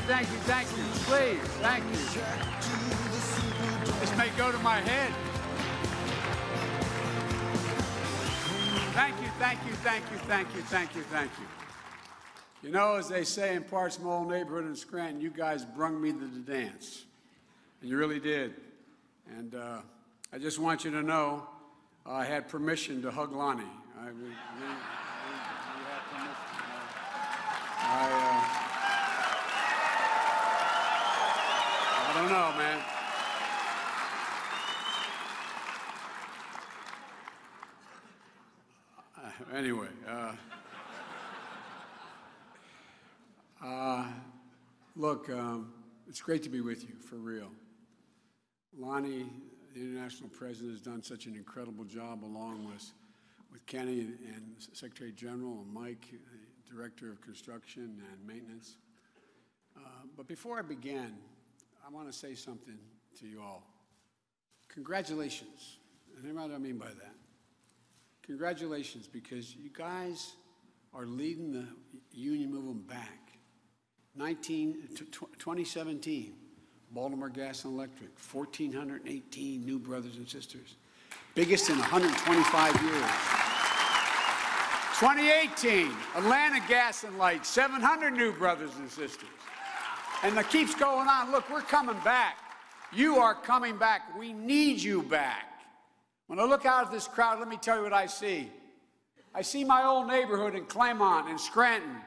thank you, thank you. Please, thank you. This may go to my head. Thank you, thank you, thank you, thank you, thank you, thank you. You know, as they say in parts of my old neighborhood in Scranton, you guys brung me to the dance. And you really did. And I just want you to know I had permission to hug Lonnie. We had permission. I don't know, man. Anyway, look, it's great to be with you, for real. Lonnie, the international president, has done such an incredible job, along with Kenny and Secretary General and Mike, Director of Construction and Maintenance. But before I begin, I want to say something to you all. Congratulations. And here's what I mean by that. Congratulations, because you guys are leading the union movement back. 2017, Baltimore Gas and Electric, 1,418 new brothers and sisters. Biggest in 125 years. 2018, Atlanta Gas and Light, 700 new brothers and sisters. And it keeps going on. Look, we're coming back. You are coming back. We need you back. When I look out at this crowd, let me tell you what I see. I see my old neighborhood in Claymont and Scranton.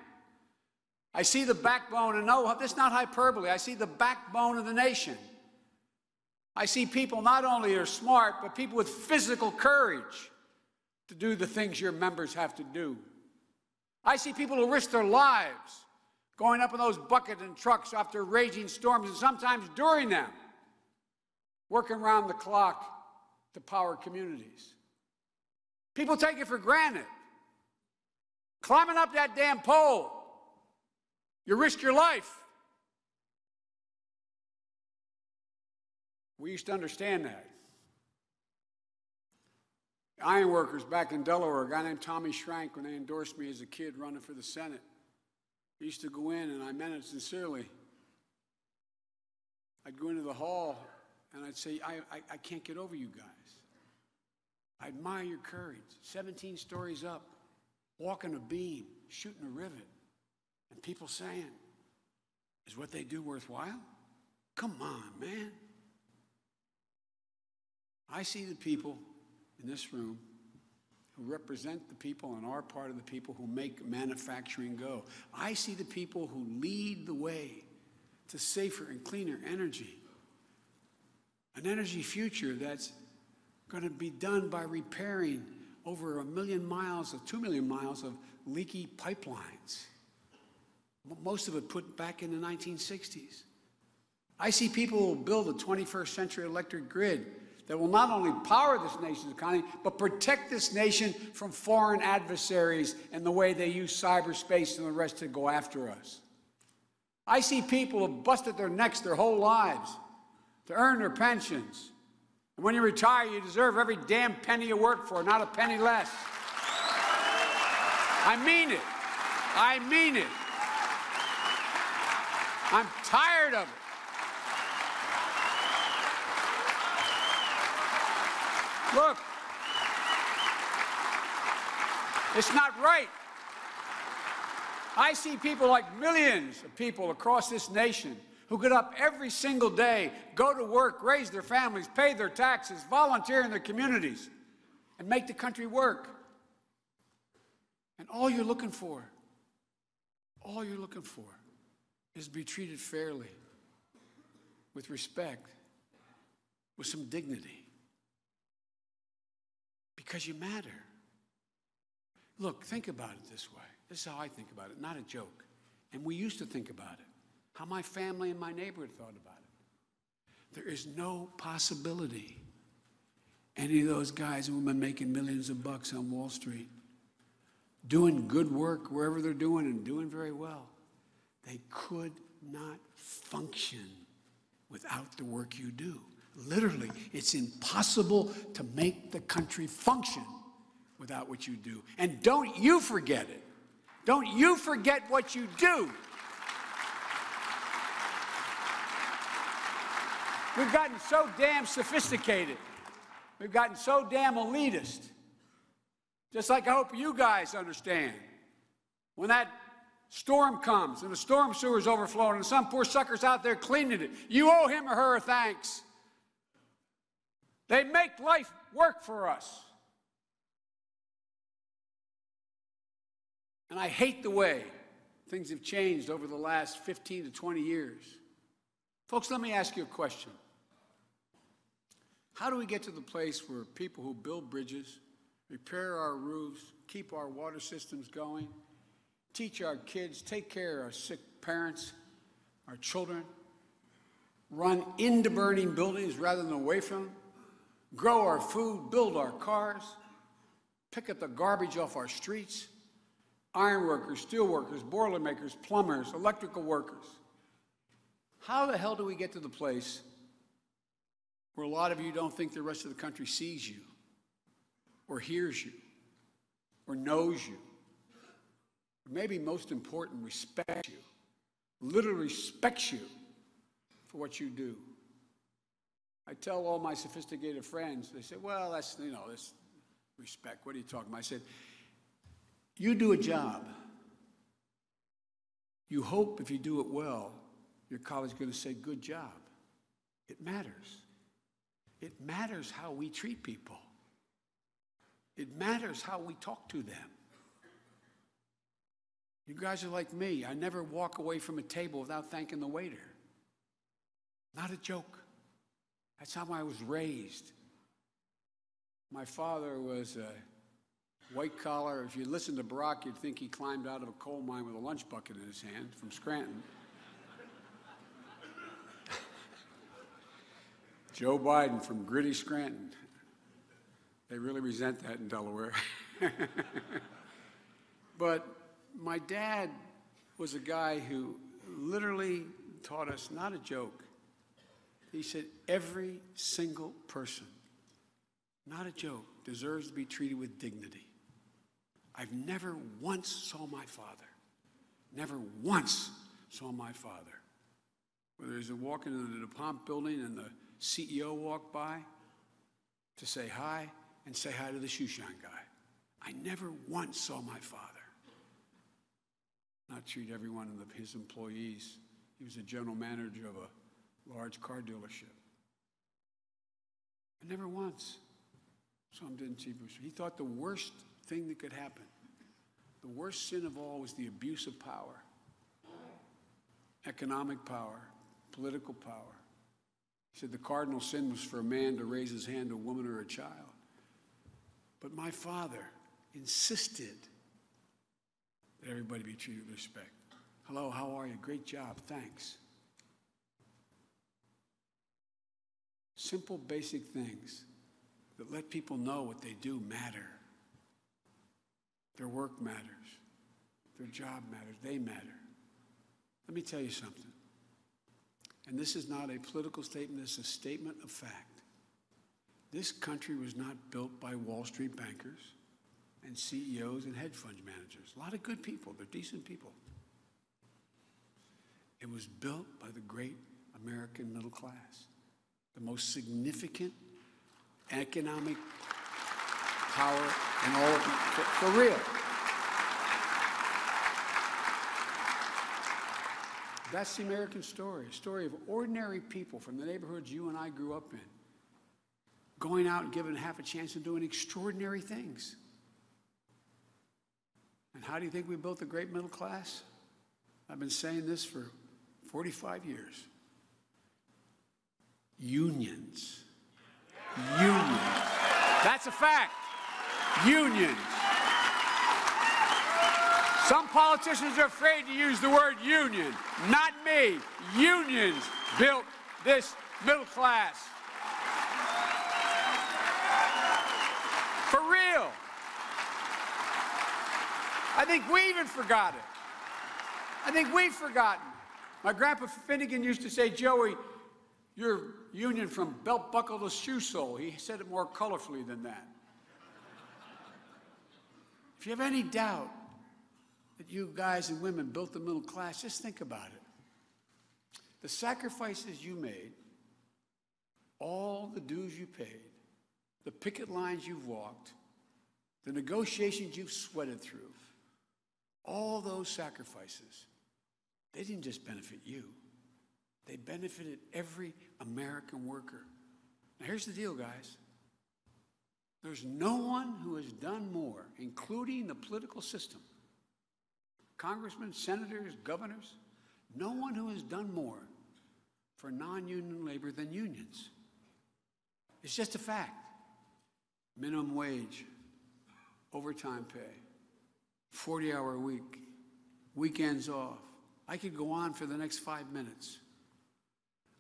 I see the backbone, and no, this is not hyperbole. I see the backbone of the nation. I see people not only are smart, but people with physical courage to do the things your members have to do. I see people who risk their lives going up in those bucket and trucks after raging storms, and sometimes during them, working around the clock to power communities. People take it for granted. Climbing up that damn pole, you risk your life. We used to understand that. Iron workers back in Delaware, a guy named Tommy Schrank, when they endorsed me as a kid running for the Senate, I used to go in, and I meant it sincerely. I'd go into the hall, and I'd say, I can't get over you guys. I admire your courage. 17 stories up, walking a beam, shooting a rivet. And people saying, is what they do worthwhile? Come on, man. I see the people in this room who represent the people and are part of the people who make manufacturing go. I see the people who lead the way to safer and cleaner energy. An energy future that's going to be done by repairing over 1 million miles of 2 million miles of leaky pipelines. Most of it put back in the 1960s. I see people who will build a 21st century electric grid that will not only power this nation's economy, but protect this nation from foreign adversaries and the way they use cyberspace and the rest to go after us. I see people who have busted their necks their whole lives to earn their pensions. And when you retire, you deserve every damn penny you work for, not a penny less. I mean it. I mean it. I'm tired of it. Look, it's not right. I see people like millions of people across this nation who get up every single day, go to work, raise their families, pay their taxes, volunteer in their communities, and make the country work. And all you're looking for is to be treated fairly, with respect, with some dignity. Because you matter. Look, think about it this way. This is how I think about it, not a joke. And we used to think about it. How my family and my neighborhood thought about it. There is no possibility any of those guys who have been making millions of bucks on Wall Street, doing good work wherever they're doing and doing very well, they could not function without the work you do. Literally, it's impossible to make the country function without what you do. And don't you forget it. Don't you forget what you do. We've gotten so damn sophisticated. We've gotten so damn elitist. Just like I hope you guys understand. When that storm comes and the storm sewer's overflowing and some poor sucker's out there cleaning it, you owe him or her a thanks. They make life work for us. And I hate the way things have changed over the last 15 to 20 years. Folks, let me ask you a question. How do we get to the place where people who build bridges, repair our roofs, keep our water systems going, teach our kids, take care of our sick parents, our children, run into burning buildings rather than away from them, grow our food, build our cars, pick up the garbage off our streets, iron workers, steel workers, boiler makers, plumbers, electrical workers? How the hell do we get to the place where a lot of you don't think the rest of the country sees you or hears you or knows you? Or maybe most important, respects you, literally respects you for what you do. I tell all my sophisticated friends, they say, well, that's, that's respect. What are you talking about? I said, you do a job. You hope if you do it well, your colleague's going to say, good job. It matters. It matters how we treat people. It matters how we talk to them. You guys are like me. I never walk away from a table without thanking the waiter. Not a joke. That's how I was raised. My father was a white collar. If you listen to Barack, you'd think he climbed out of a coal mine with a lunch bucket in his hand from Scranton. Joe Biden from gritty Scranton. They really resent that in Delaware. But my dad was a guy who literally taught us, not a joke. He said, every single person, not a joke, deserves to be treated with dignity. I've never once saw my father, never once saw my father, whether he's walking into the DuPont building and the CEO walked by to say hi and say hi to the shoe shine guy. I never once saw my father not treat every one of his employees. He was a general manager of a large car dealership. I never once saw him didn't treat him. He thought the worst thing that could happen, the worst sin of all, was the abuse of power, economic power, political power. He said the cardinal sin was for a man to raise his hand to a woman or a child. But my father insisted that everybody be treated with respect. Hello, how are you? Great job, thanks. Simple, basic things that let people know what they do matter. Their work matters. Their job matters. They matter. Let me tell you something. And this is not a political statement, this is a statement of fact. This country was not built by Wall Street bankers and CEOs and hedge fund managers. A lot of good people, they're decent people. It was built by the great American middle class, the most significant economic power in all of for real. That's the American story, a story of ordinary people from the neighborhoods you and I grew up in, going out and giving half a chance and doing extraordinary things. And how do you think we built the great middle class? I've been saying this for 45 years. Unions. Unions. That's a fact. Unions. Some politicians are afraid to use the word union. Not me. Unions built this middle class. For real. I think we even forgot it. I think we've forgotten. My grandpa Finnegan used to say, Joey, you're union from belt buckle to shoe sole. He said it more colorfully than that. If you have any doubt that you guys and women built the middle class, just think about it. The sacrifices you made all the dues you paid, the picket lines you've walked, the negotiations you've sweated through, all those sacrifices, they didn't just benefit you. They benefited every American worker. Now, here's the deal, guys. There's no one who has done more, including the political system, congressmen, senators, governors, no one who has done more for non-union labor than unions. It's just a fact. Minimum wage, overtime pay, 40-hour week, weekends off. I could go on for the next 5 minutes.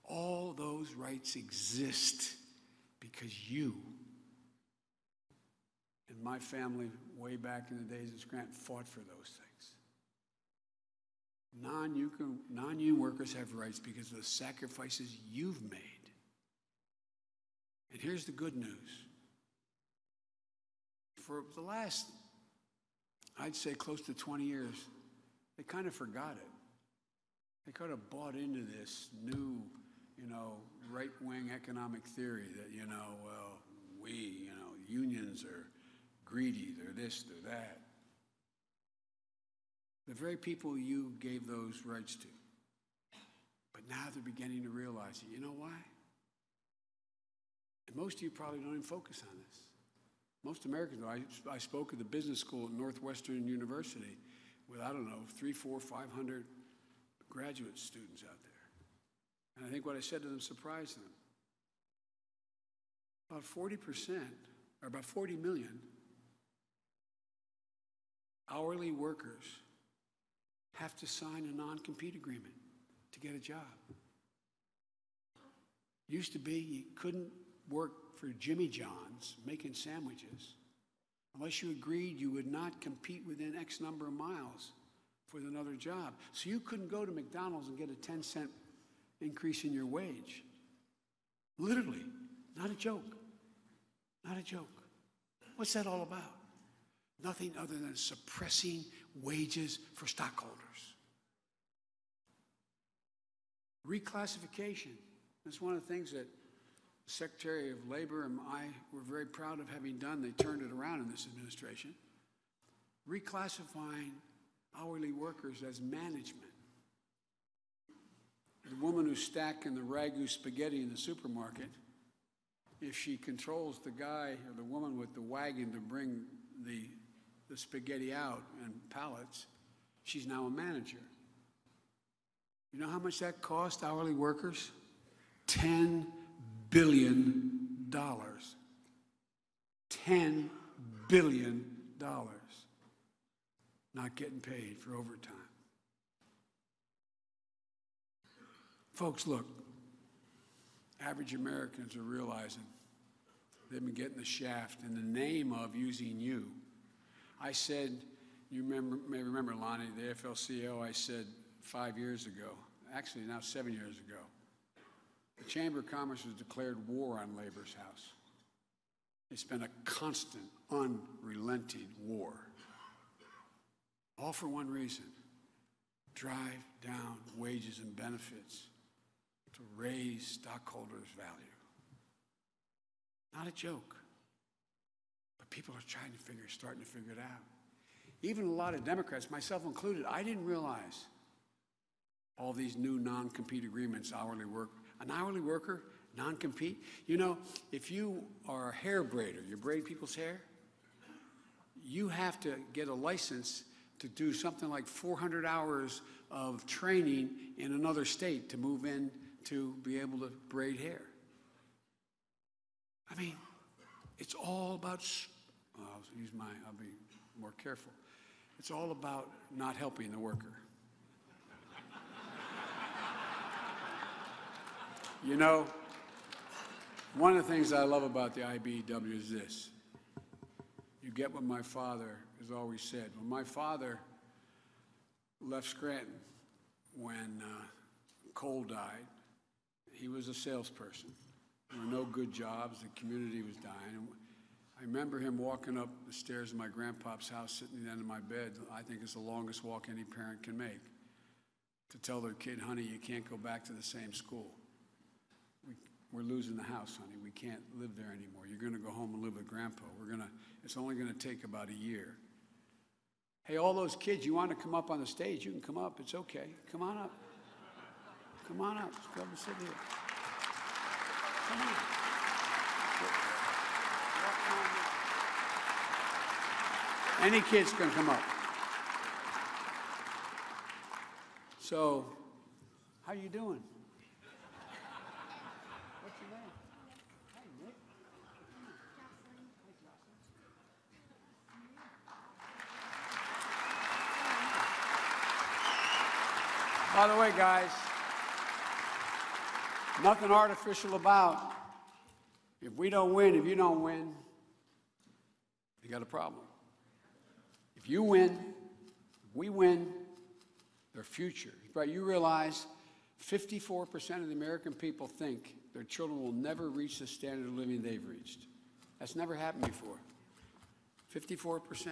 All those rights exist because you and my family, way back in the days of Scranton, fought for those things. Non-union workers have rights because of the sacrifices you've made. And here's the good news. For the last, I'd say close to 20 years, they kind of forgot it. They kind of bought into this new, right-wing economic theory that, unions are greedy, they're this, they're that. The very people you gave those rights to. But now they're beginning to realize it. You know why? And most of you probably don't even focus on this. Most Americans know. I spoke at the business school at Northwestern University with, 300, 400, 500 graduate students out there. And I think what I said to them surprised them. About 40%, or about 40 million hourly workers have to sign a non-compete agreement to get a job. Used to be you couldn't work for Jimmy John's making sandwiches unless you agreed you would not compete within X number of miles for another job. So you couldn't go to McDonald's and get a 10-cent increase in your wage. Literally, not a joke. Not a joke. What's that all about? Nothing other than suppressing wages for stockholders. Reclassification. That's one of the things that the Secretary of Labor and I were very proud of having done. They turned it around in this administration. Reclassifying hourly workers as management. The woman who's stacking the ragu spaghetti in the supermarket, if she controls the guy or the woman with the wagon to bring the spaghetti out and pallets, she's now a manager. You know how much that cost hourly workers? $10 billion. $10 billion. Not getting paid for overtime. Folks, look, average Americans are realizing they've been getting the shaft in the name of using you. I said, you may remember, Lonnie, the AFL-CIO, I said 5 years ago, actually now 7 years ago, the Chamber of Commerce has declared war on Labor's House. It's been a constant, unrelenting war. All for one reason: drive down wages and benefits to raise stockholders' value. Not a joke. But people are starting to figure it out. Even a lot of Democrats, myself included, I didn't realize all these new non-compete agreements, hourly work. An hourly worker, non-compete. If you are a hair braider, you braid people's hair, you have to get a license to do something like 400 hours of training in another state to move in to be able to braid hair. I mean, it's all about, I'll be more careful. It's all about not helping the worker. One of the things I love about the IBEW is this. You get what my father has always said. When my father left Scranton, when Cole died, he was a salesperson. There were no good jobs. The community was dying. I remember him walking up the stairs of my grandpa's house, sitting at the end of my bed. I think it's the longest walk any parent can make, to tell their kid, honey, you can't go back to the same school. we're losing the house, honey. We can't live there anymore. You're going to go home and live with Grandpa. It's only going to take about a year. Hey, all those kids, you want to come up on the stage, you can come up. It's okay. Come on up. Come on up. Just come and sit here. Come on. Any kids can come up. So, how you doing? What's your name? Hi, Nick. By the way, guys, nothing artificial about. If we don't win, if you don't win, you got a problem. If you win, if we win, their future. Right, you realize 54% of the American people think their children will never reach the standard of living they've reached. That's never happened before. 54%.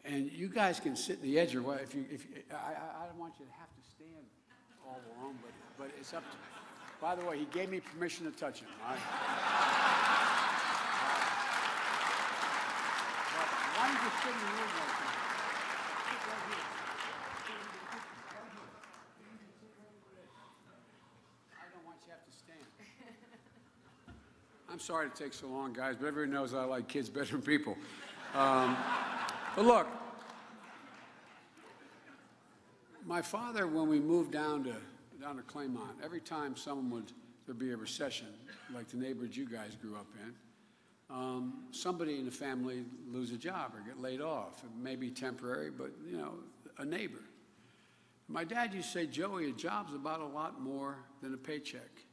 And you guys can sit in the edge or what? I don't want you to have to stand all along, but it's up to you. By the way, he gave me permission to touch him. All right? Why don't you sit in the room right now? Sit right here. I don't want you to have to stand. I'm sorry it takes so long, guys, but everyone knows I like kids better than people. But look, my father, when we moved down to Claymont, every time there'd be a recession, like the neighborhood you guys grew up in, somebody in the family lose a job or get laid off. It may be temporary, but, you know, a neighbor. My dad used to say, Joey, a job's about a lot more than a paycheck.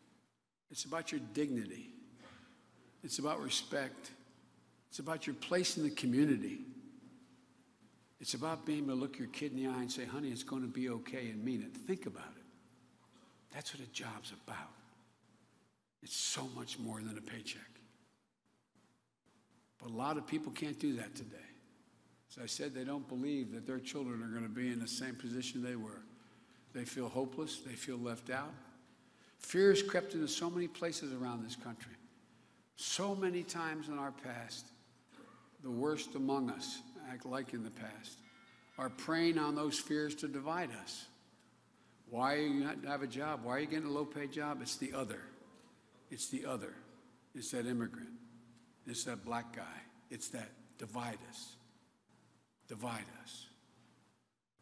It's about your dignity. It's about respect. It's about your place in the community. It's about being able to look your kid in the eye and say, honey, it's going to be okay, and mean it. Think about it. That's what a job's about. It's so much more than a paycheck. But a lot of people can't do that today. As I said, they don't believe that their children are going to be in the same position they were. They feel hopeless. They feel left out. Fear has crept into so many places around this country. So many times in our past, the worst among us, act like in the past, are preying on those fears to divide us. Why are you not have a job? Why are you getting a low-paid job? It's the other. It's the other. It's that immigrant. It's that black guy. It's that divide us. Divide us.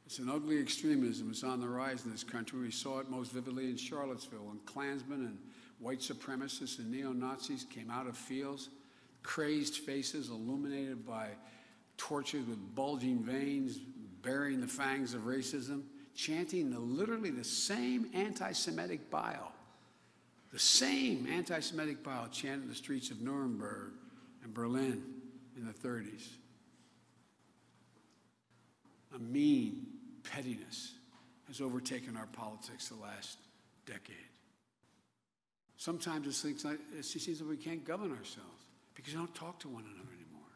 It's an ugly extremism. It's on the rise in this country. We saw it most vividly in Charlottesville, when Klansmen and white supremacists and neo-Nazis came out of fields, crazed faces illuminated by torches with bulging veins, bearing the fangs of racism, chanting literally the same anti-Semitic bile. The same anti-Semitic bile chanted in the streets of Nuremberg and Berlin in the 30s. A mean pettiness has overtaken our politics the last decade. Sometimes it seems like we can't govern ourselves because we don't talk to one another anymore.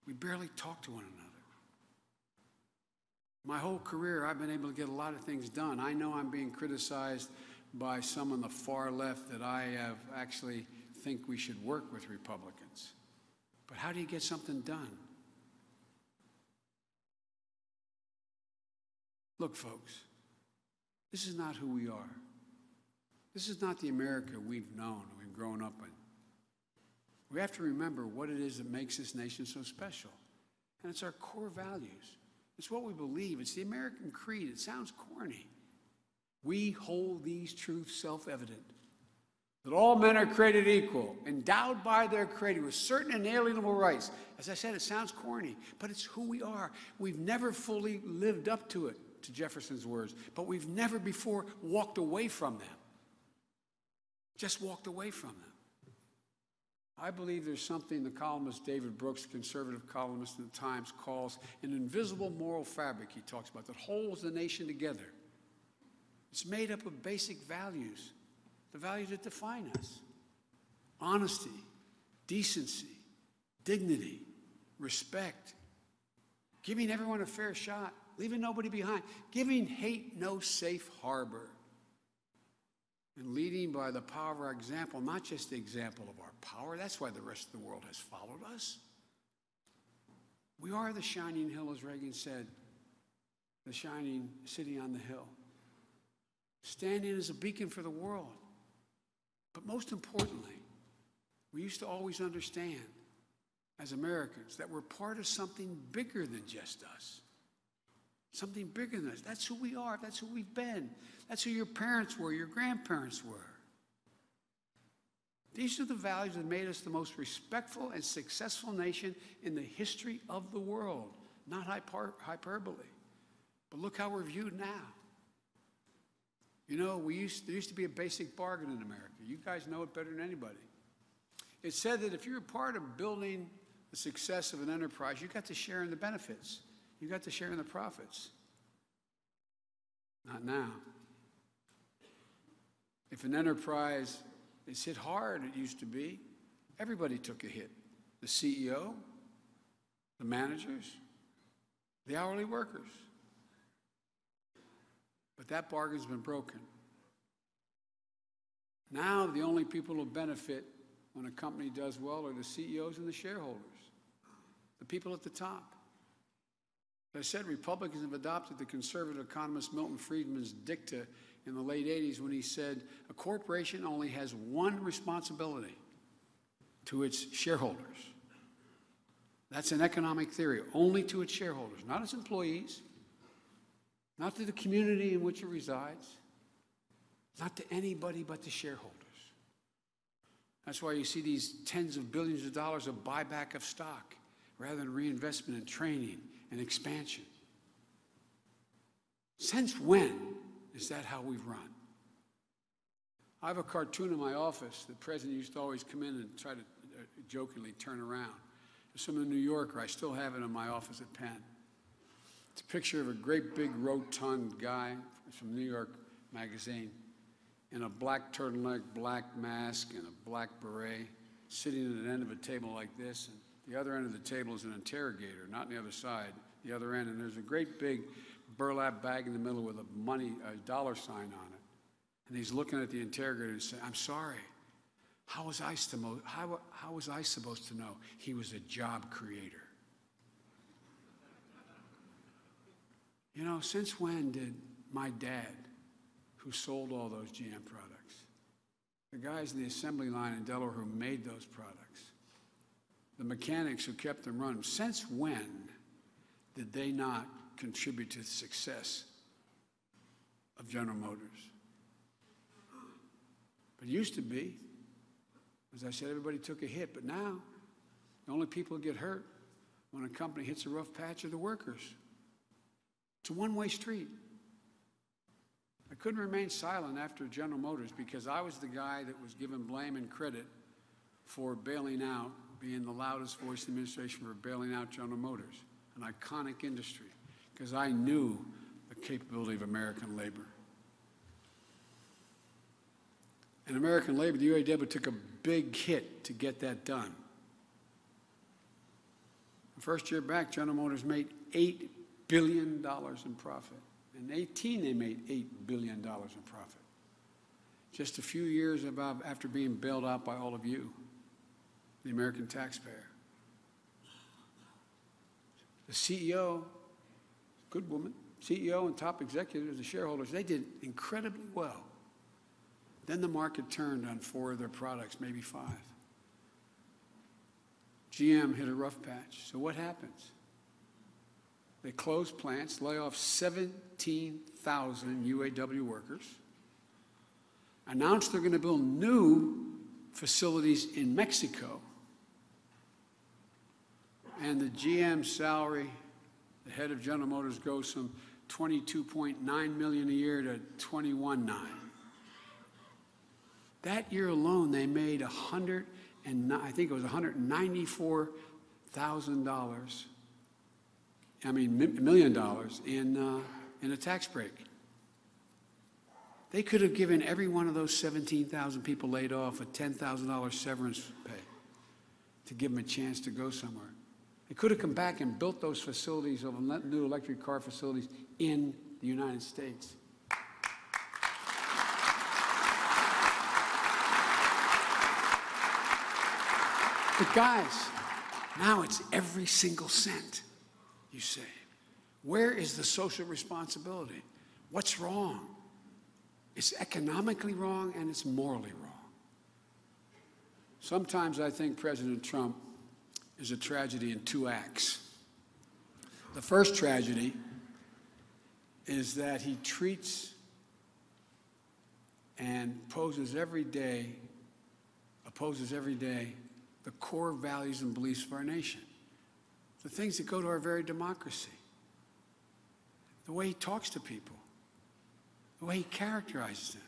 We barely talk to one another. My whole career, I've been able to get a lot of things done. I know I'm being criticized by some on the far left that I have actually think we should work with Republicans. But how do you get something done? Look, folks, this is not who we are. This is not the America we've known, we've grown up in. We have to remember what it is that makes this nation so special. And it's our core values. It's what we believe. It's the American creed. It sounds corny. We hold these truths self-evident, that all men are created equal, endowed by their Creator with certain inalienable rights. As I said, it sounds corny, but it's who we are. We've never fully lived up to it, to Jefferson's words, but we've never before walked away from them. Just walked away from them. I believe there's something the columnist David Brooks, conservative columnist in the Times, calls an invisible moral fabric, he talks about, that holds the nation together. It's made up of basic values, the values that define us. Honesty, decency, dignity, respect, giving everyone a fair shot, leaving nobody behind, giving hate no safe harbor. and leading by the power of our example, not just the example of our power. That's why the rest of the world has followed us. We are the shining hill, as Reagan said, the shining city on the hill, standing as a beacon for the world. But most importantly, we used to always understand as Americans that we're part of something bigger than just us. Something bigger than us. That's who we are. That's who we've been. That's who your parents were, your grandparents were. These are the values that made us the most respectful and successful nation in the history of the world. Not hyperbole. But look how we're viewed now. You know, there used to be a basic bargain in America. You guys know it better than anybody. It said that if you're a part of building the success of an enterprise, you got to share in the benefits. You got to share in the profits. Not now. If an enterprise is hit hard, it used to be, everybody took a hit. The CEO, the managers, the hourly workers. But that bargain's been broken. Now the only people who benefit when a company does well are the CEOs and the shareholders, the people at the top. As I said, Republicans have adopted the conservative economist Milton Friedman's dicta in the late 80s when he said, a corporation only has one responsibility to its shareholders. That's an economic theory, only to its shareholders, not its employees, not to the community in which it resides, not to anybody but the shareholders. That's why you see these tens of billions of dollars of buyback of stock rather than reinvestment in training and expansion. Since when is that how we've run? I have a cartoon in my office. The president used to always come in and try to jokingly turn around. There's some in New Yorker. I still have it in my office at Penn. It's a picture of a great big rotund guy from New York Magazine in a black turtleneck, black mask, and a black beret, sitting at an end of a table like this. And the other end of the table is an interrogator, not on the other side, the other end. And there's a great big burlap bag in the middle with a dollar sign on it. And he's looking at the interrogator and saying, I'm sorry, how was I supposed to know he was a job creator? You know, since when did my dad, who sold all those GM products, the guys in the assembly line in Delaware who made those products, the mechanics who kept them running, since when did they not contribute to the success of General Motors? But it used to be, as I said, everybody took a hit, but now the only people who get hurt when a company hits a rough patch are the workers. It's a one-way street. I couldn't remain silent after General Motors because I was the guy that was given blame and credit for bailing out, being the loudest voice in the administration for bailing out General Motors, an iconic industry, because I knew the capability of American labor. And American labor, the UAW took a big hit to get that done. The first year back, General Motors made $8 billion in profit. In 2018, they made $8 billion in profit. Just a few years after being bailed out by all of you, the American taxpayer. The CEO, good woman, CEO and top executives, the shareholders, they did incredibly well. Then the market turned on 4 of their products, maybe 5. GM hit a rough patch. So what happens? They close plants, lay off 17,000 UAW workers, announce they're going to build new facilities in Mexico, and the GM salary, the head of General Motors, goes from $22.9 million a year to $21.9 million. That year alone, they made $194,000 $1 million in a tax break. They could have given every one of those 17,000 people laid off a $10,000 severance pay to give them a chance to go somewhere. They could have come back and built those facilities, of new electric car facilities in the United States. But guys, now it's every single cent you save. Where is the social responsibility? What's wrong? It's economically wrong and it's morally wrong. Sometimes I think President Trump is a tragedy in two acts. The first tragedy is that he treats and opposes every day the core values and beliefs of our nation, the things that go to our very democracy, the way he talks to people, the way he characterizes them.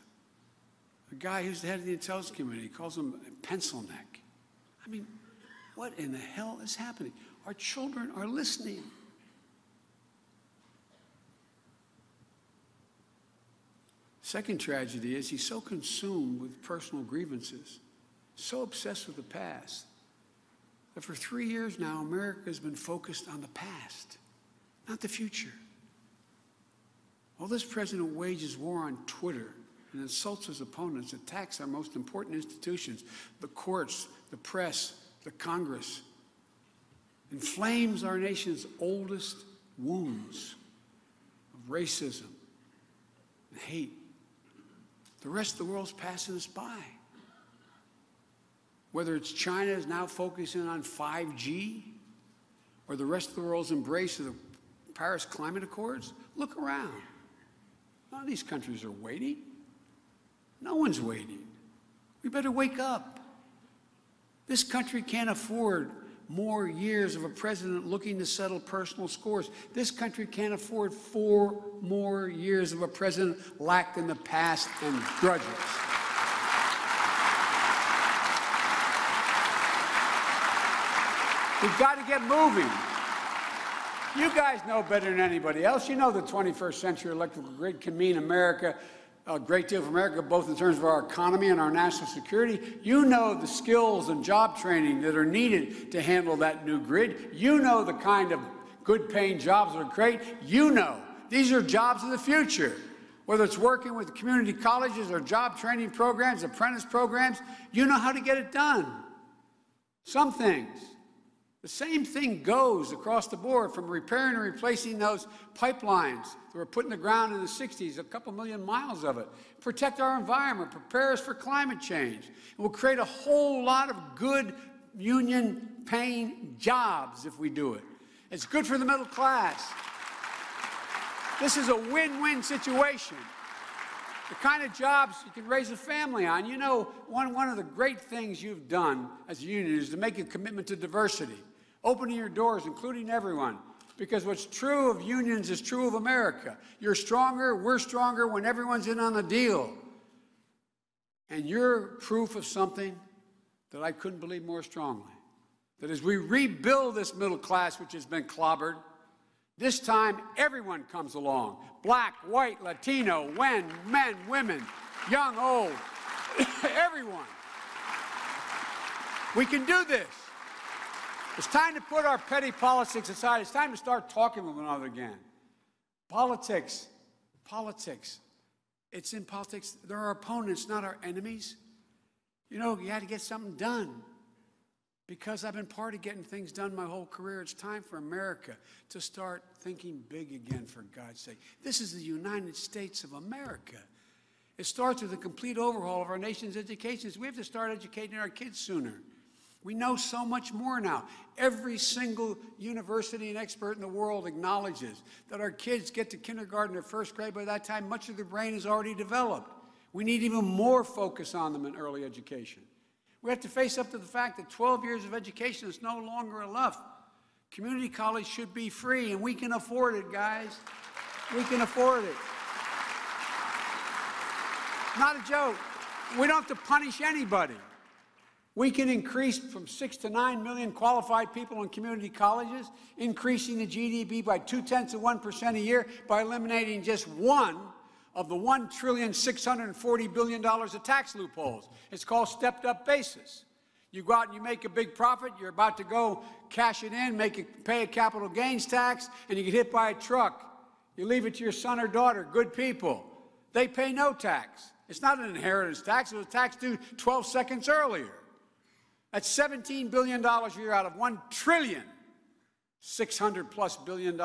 The guy who's the head of the Intelligence Committee calls him a pencil neck. I mean, what in the hell is happening? Our children are listening. Second tragedy is he's so consumed with personal grievances, so obsessed with the past, that for 3 years now, America has been focused on the past, not the future. While this president wages war on Twitter and insults his opponents, attacks our most important institutions, the courts, the press, the Congress, inflames our nation's oldest wounds of racism and hate, the rest of the world's passing us by. Whether it's China is now focusing on 5G, or the rest of the world's embrace of the Paris Climate Accords, look around. None of these countries are waiting. No one's waiting. We better wake up. This country can't afford more years of a president looking to settle personal scores. This country can't afford 4 more years of a president lacked in the past and grudges. We've got to get moving. You guys know better than anybody else. You know the 21st century electrical grid can mean America, a great deal for America, both in terms of our economy and our national security. You know the skills and job training that are needed to handle that new grid. You know the kind of good-paying jobs that are great. You know these are jobs of the future. Whether it's working with community colleges or job training programs, apprentice programs, you know how to get it done. Some things. The same thing goes across the board, from repairing and replacing those pipelines that were put in the ground in the 60s, a couple million miles of it. Protect our environment, prepare us for climate change. It will create a whole lot of good union-paying jobs if we do it. It's good for the middle class. This is a win-win situation. The kind of jobs you can raise a family on. You know, one of the great things you've done as a union is to make a commitment to diversity. Opening your doors, including everyone. Because what's true of unions is true of America. You're stronger, we're stronger when everyone's in on the deal. And you're proof of something that I couldn't believe more strongly. That as we rebuild this middle class, which has been clobbered, this time everyone comes along. Black, white, Latino, men, women, young, old, everyone. We can do this. It's time to put our petty politics aside. It's time to start talking with one another again. Politics. It's in politics. They're our opponents, not our enemies. You know, you had to get something done. Because I've been part of getting things done my whole career, it's time for America to start thinking big again, for God's sake. This is the United States of America. It starts with a complete overhaul of our nation's education. We have to start educating our kids sooner. We know so much more now. Every single university and expert in the world acknowledges that our kids get to kindergarten or first grade. By that time, much of their brain is already developed. We need even more focus on them in early education. We have to face up to the fact that 12 years of education is no longer enough. Community college should be free, and we can afford it, guys. We can afford it. Not a joke. We don't have to punish anybody. We can increase from 6 to 9 million qualified people in community colleges, increasing the GDP by 0.2% a year by eliminating just one of the $1.640 trillion of tax loopholes. It's called stepped-up basis. You go out and you make a big profit, you're about to go cash it in, pay a capital gains tax, and you get hit by a truck. You leave it to your son or daughter, good people. They pay no tax. It's not an inheritance tax. It was a tax due 12 seconds earlier. That's $17 billion a year out of $1 trillion, $600+ billion.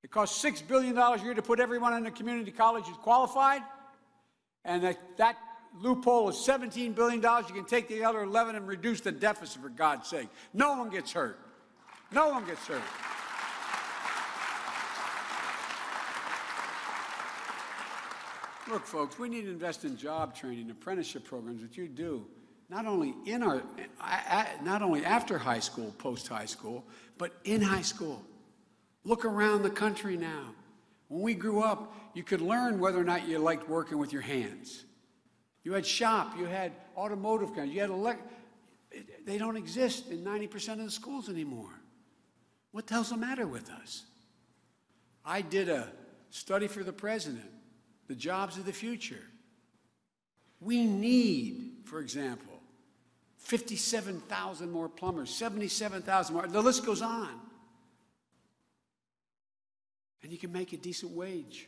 It costs $6 billion a year to put everyone in the community college who's qualified, and that loophole is $17 billion. You can take the other 11 and reduce the deficit, for God's sake. No one gets hurt. No one gets hurt. Look, folks, we need to invest in job training, apprenticeship programs, which you do, not only after high school, post-high school, but in high school. Look around the country now. When we grew up, you could learn whether or not you liked working with your hands. You had shop, you had automotive kinds, you had they don't exist in 90% of the schools anymore. What the hell's the matter with us? I did a study for the president, the jobs of the future. We need, for example, 57,000 more plumbers, 77,000 more, the list goes on. And you can make a decent wage.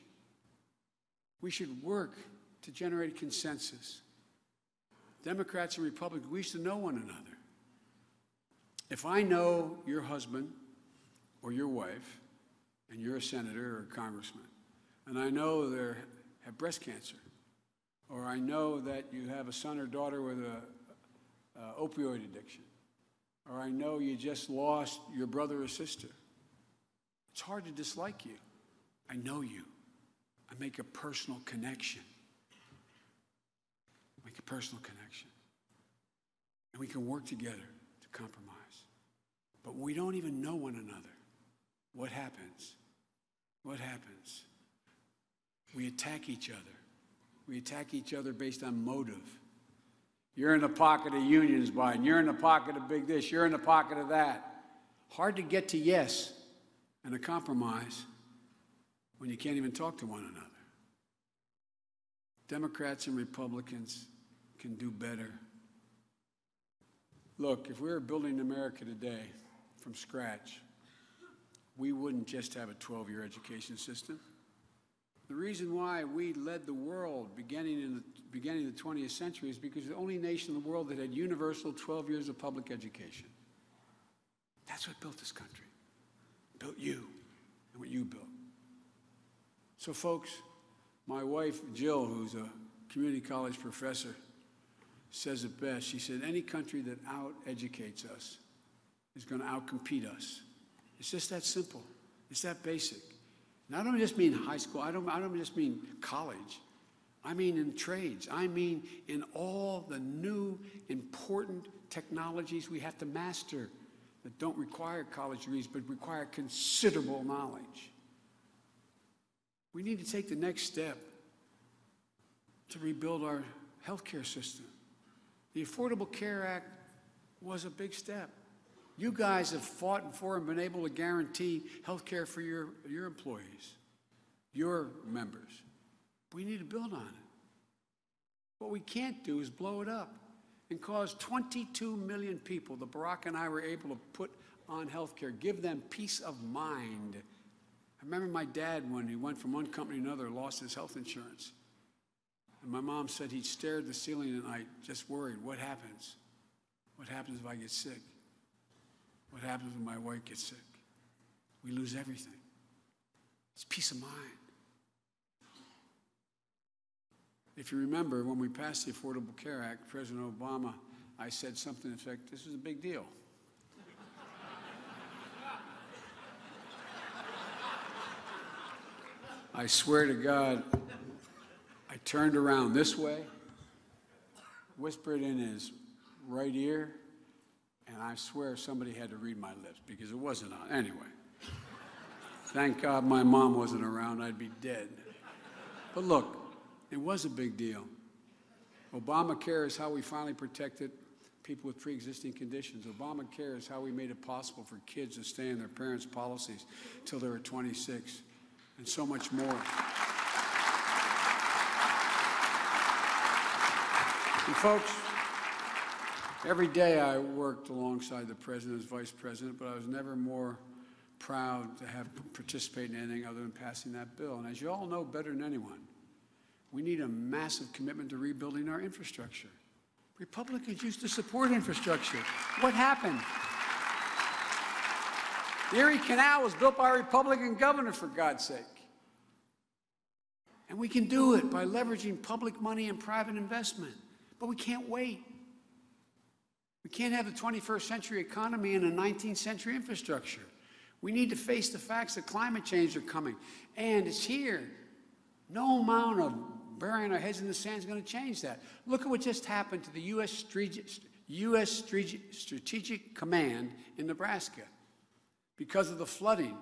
We should work to generate a consensus. Democrats and Republicans, we should know one another. If I know your husband or your wife, and you're a senator or a congressman, and I know they have breast cancer, or I know that you have a son or daughter with an opioid addiction, or I know you just lost your brother or sister, it's hard to dislike you. I know you. I make a personal connection. Make a personal connection. And we can work together to compromise. But when we don't even know one another, what happens? What happens? We attack each other. We attack each other based on motive. You're in the pocket of unions, Biden. You're in the pocket of big this. You're in the pocket of that. Hard to get to yes and a compromise when you can't even talk to one another. Democrats and Republicans can do better. Look, if we were building America today from scratch, we wouldn't just have a 12-year education system. The reason why we led the world beginning of the 20th century is because we're the only nation in the world that had universal 12 years of public education. That's what built this country. Built you and what you built. So, folks, my wife, Jill, who's a community college professor, says it best. She said, any country that out-educates us is going to out-compete us. It's just that simple. It's that basic. And I don't just mean high school. I don't just mean college. I mean in trades. I mean in all the new, important technologies we have to master that don't require college degrees, but require considerable knowledge. We need to take the next step to rebuild our healthcare system. The Affordable Care Act was a big step. You guys have fought for and been able to guarantee healthcare for your employees, your members. We need to build on it. What we can't do is blow it up and cause 22 million people that Barack and I were able to put on healthcare, give them peace of mind. I remember my dad, when he went from one company to another, lost his health insurance. And my mom said he stared at the ceiling at night, just worried, what happens? What happens if I get sick? What happens when my wife gets sick? We lose everything. It's peace of mind. If you remember, when we passed the Affordable Care Act, President Obama, I said something in effect, this is a big deal. I swear to God, I turned around this way, whispered in his right ear, and I swear somebody had to read my lips because it wasn't on. Anyway, thank God my mom wasn't around. I'd be dead. But look, it was a big deal. Obamacare is how we finally protected people with pre-existing conditions. Obamacare is how we made it possible for kids to stay in their parents' policies until they were 26, and so much more. And folks, every day I worked alongside the president as vice president, but I was never more proud to have participated in anything other than passing that bill. And as you all know better than anyone, we need a massive commitment to rebuilding our infrastructure. Republicans used to support infrastructure. What happened? The Erie Canal was built by a Republican governor, for God's sake. And we can do it by leveraging public money and private investment. But we can't wait. We can't have the 21st century economy and a 19th century infrastructure. We need to face the facts that climate change are coming. And it's here. No amount of burying our heads in the sand is going to change that. Look at what just happened to the U.S. Strategic Command in Nebraska because of the flooding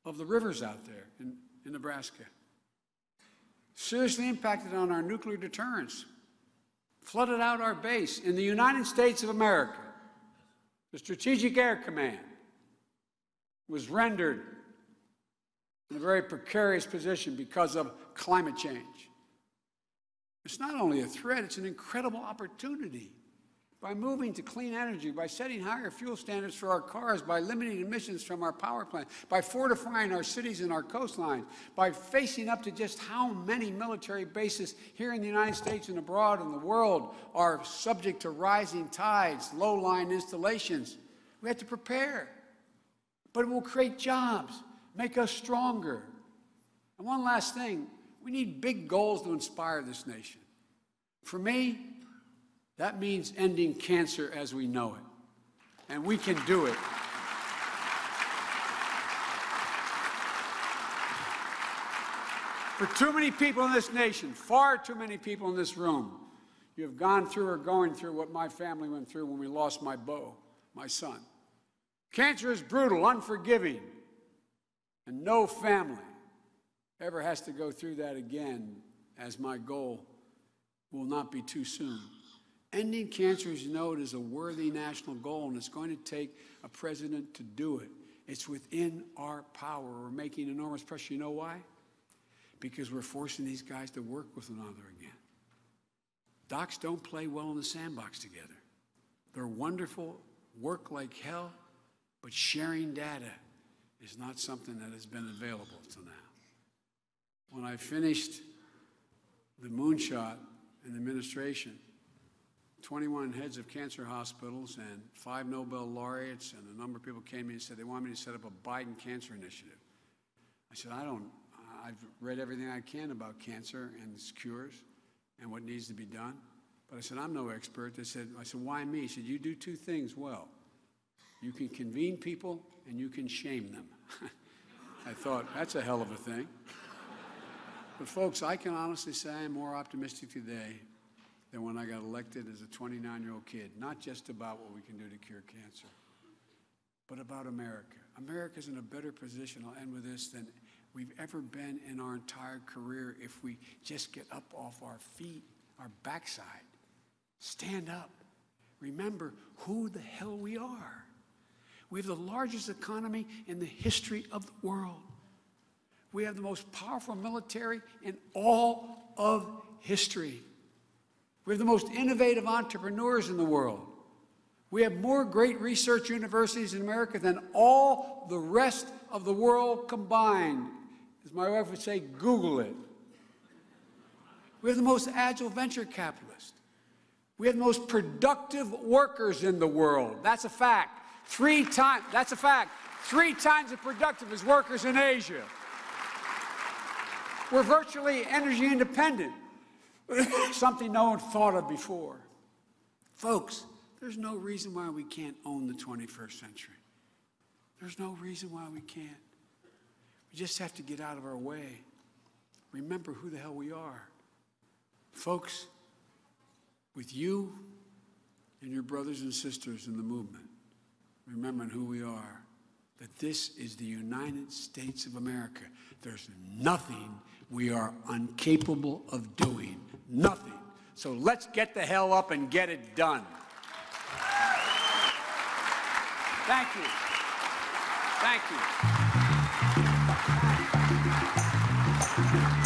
of the rivers out there in Nebraska. Seriously impacted on our nuclear deterrence. Flooded out our base in the United States of America. The Strategic Air Command was rendered in a very precarious position because of climate change. It's not only a threat, it's an incredible opportunity. By moving to clean energy, by setting higher fuel standards for our cars, by limiting emissions from our power plant, by fortifying our cities and our coastlines, by facing up to just how many military bases here in the United States and abroad in the world are subject to rising tides, low-lying installations. We have to prepare. But it will create jobs, make us stronger. And one last thing, we need big goals to inspire this nation. For me, that means ending cancer as we know it. And we can do it. For too many people in this nation, far too many people in this room, you have gone through or going through what my family went through when we lost my beau, my son. Cancer is brutal, unforgiving, and no family ever has to go through that again, as my goal will not be too soon. Ending cancer, as you know, it is a worthy national goal, and it's going to take a president to do it. It's within our power. We're making enormous pressure. You know why? Because we're forcing these guys to work with one another again. Docs don't play well in the sandbox together. They're wonderful, work like hell, but sharing data is not something that has been available till now. When I finished the moonshot in the administration, 21 heads of cancer hospitals and 5 Nobel laureates and a number of people came to me and said they want me to set up a Biden cancer initiative. I said, I've read everything I can about cancer and its cures and what needs to be done. But I said, I'm no expert. I said, why me? He said, you do two things well. You can convene people and you can shame them. I thought, that's a hell of a thing. But folks, I can honestly say I'm more optimistic today than when I got elected as a 29-year-old kid, not just about what we can do to cure cancer, but about America. America's in a better position, I'll end with this, than we've ever been in our entire career if we just get up off our feet, our backside, stand up, remember who the hell we are. We have the largest economy in the history of the world. We have the most powerful military in all of history. We have the most innovative entrepreneurs in the world. We have more great research universities in America than all the rest of the world combined. As my wife would say, Google it. We have the most agile venture capitalists. We have the most productive workers in the world. That's a fact. That's a fact. 3 times as productive as workers in Asia. We're virtually energy independent. Something no one thought of before. Folks, there's no reason why we can't own the 21st century. There's no reason why we can't. We just have to get out of our way. Remember who the hell we are. Folks, with you and your brothers and sisters in the movement, remembering who we are, that this is the United States of America. There's nothing we are incapable of doing. Nothing. So let's get the hell up and get it done. Thank you. Thank you.